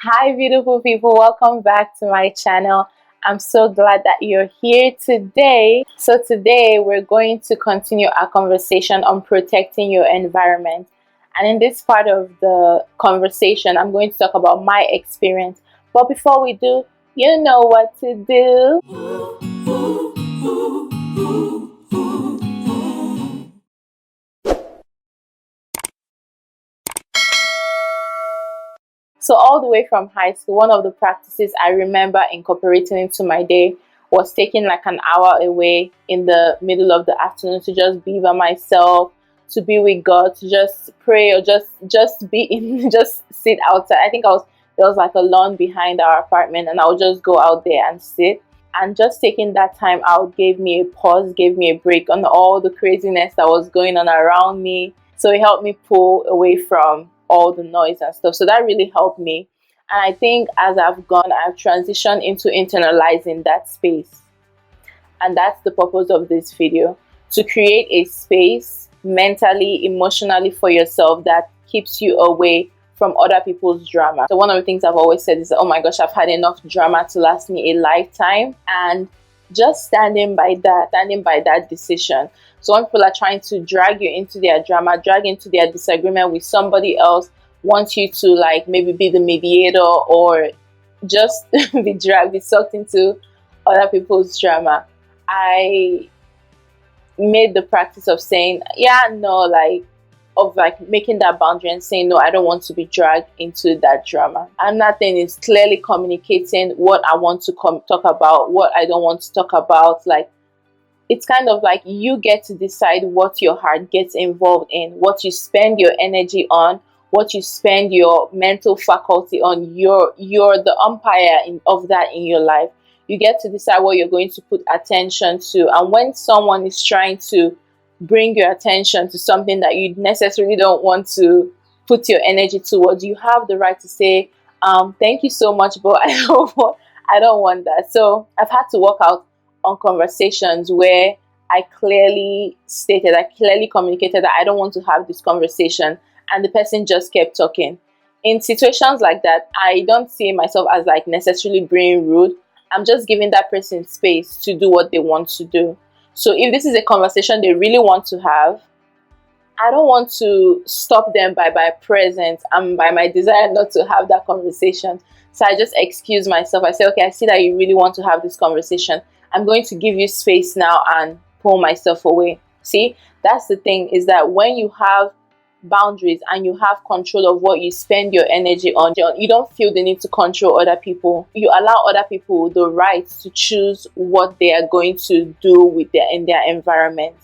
Hi, beautiful people. Welcome back to my channel. I'm so glad that you're here today. So, today we're going to continue our conversation on protecting your environment. And in this part of the conversation, I'm going to talk about my experience. But before we do, you know what to do. So, all the way from high school, one of the practices I remember incorporating into my day was taking like an hour away in the middle of the afternoon to just be by myself, to be with God, to just pray or just be in, just sit outside. I think I was there was like a lawn behind our apartment, and I would just go out there and sit. And just taking that time out gave me a pause, gave me a break on all the craziness that was going on around me. So it helped me pull away from all the noise and stuff. So that really helped me. And I think as I've gone, I've transitioned into internalizing that space. And that's the purpose of this video, to create a space mentally, emotionally for yourself that keeps you away from other people's drama. So one of the things I've always said is, oh my gosh, I've had enough drama to last me a lifetime. And just standing by that decision. So when people are trying to drag you into their drama, drag into their disagreement with somebody else, want you to like maybe be the mediator or just be sucked into other people's drama, I made the practice of saying, yeah, no, of making that boundary and saying, no, I don't want to be dragged into that drama. Another thing is clearly communicating what I want to talk about, what I don't want to talk about. Like, it's kind of like you get to decide what your heart gets involved in, what you spend your energy on, what you spend your mental faculty on. You're the umpire of that in your life. You get to decide what you're going to put attention to. And when someone is trying to bring your attention to something that you necessarily don't want to put your energy towards, you have the right to say, thank you so much, but I don't want that. So I've had to work out on conversations where I clearly communicated that I don't want to have this conversation, and the person just kept talking. In situations like that, I don't see myself as like necessarily being rude. I'm just giving that person space to do what they want to do. So if this is a conversation they really want to have, I don't want to stop them by my presence and by my desire not to have that conversation. So I just excuse myself. I say, okay, I see that you really want to have this conversation. I'm going to give you space now and pull myself away. See, that's the thing, is that when you have boundaries and you have control of what you spend your energy on, you don't feel the need to control other people. You allow other people the right to choose what they are going to do with in their environment.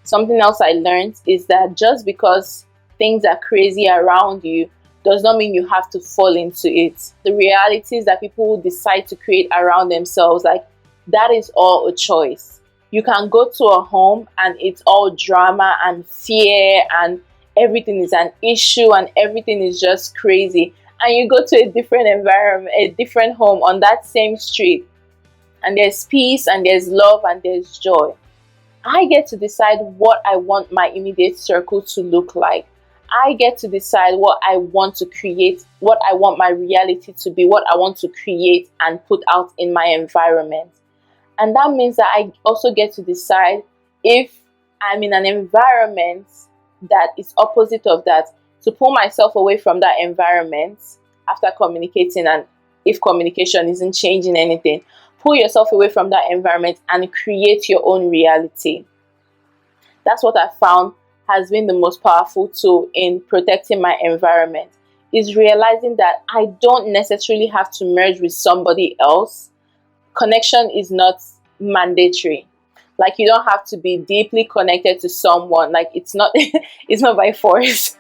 Something else I learned is that just because things are crazy around you does not mean you have to fall into it. The realities that people decide to create around themselves, like, that is all a choice. You can go to a home and it's all drama and fear and everything is an issue and everything is just crazy. And you go to a different environment, a different home on that same street, and there's peace and there's love and there's joy. I get to decide what I want my immediate circle to look like. I get to decide what I want to create, what I want my reality to be, what I want to create and put out in my environment. And that means that I also get to decide if I'm in an environment that is opposite of that, to pull myself away from that environment after communicating, and if communication isn't changing anything, pull yourself away from that environment and create your own reality. That's what I found has been the most powerful tool in protecting my environment, is realizing that I don't necessarily have to merge with somebody else. Connection is not mandatory. Like, you don't have to be deeply connected to someone. Like, it's not it's not by force.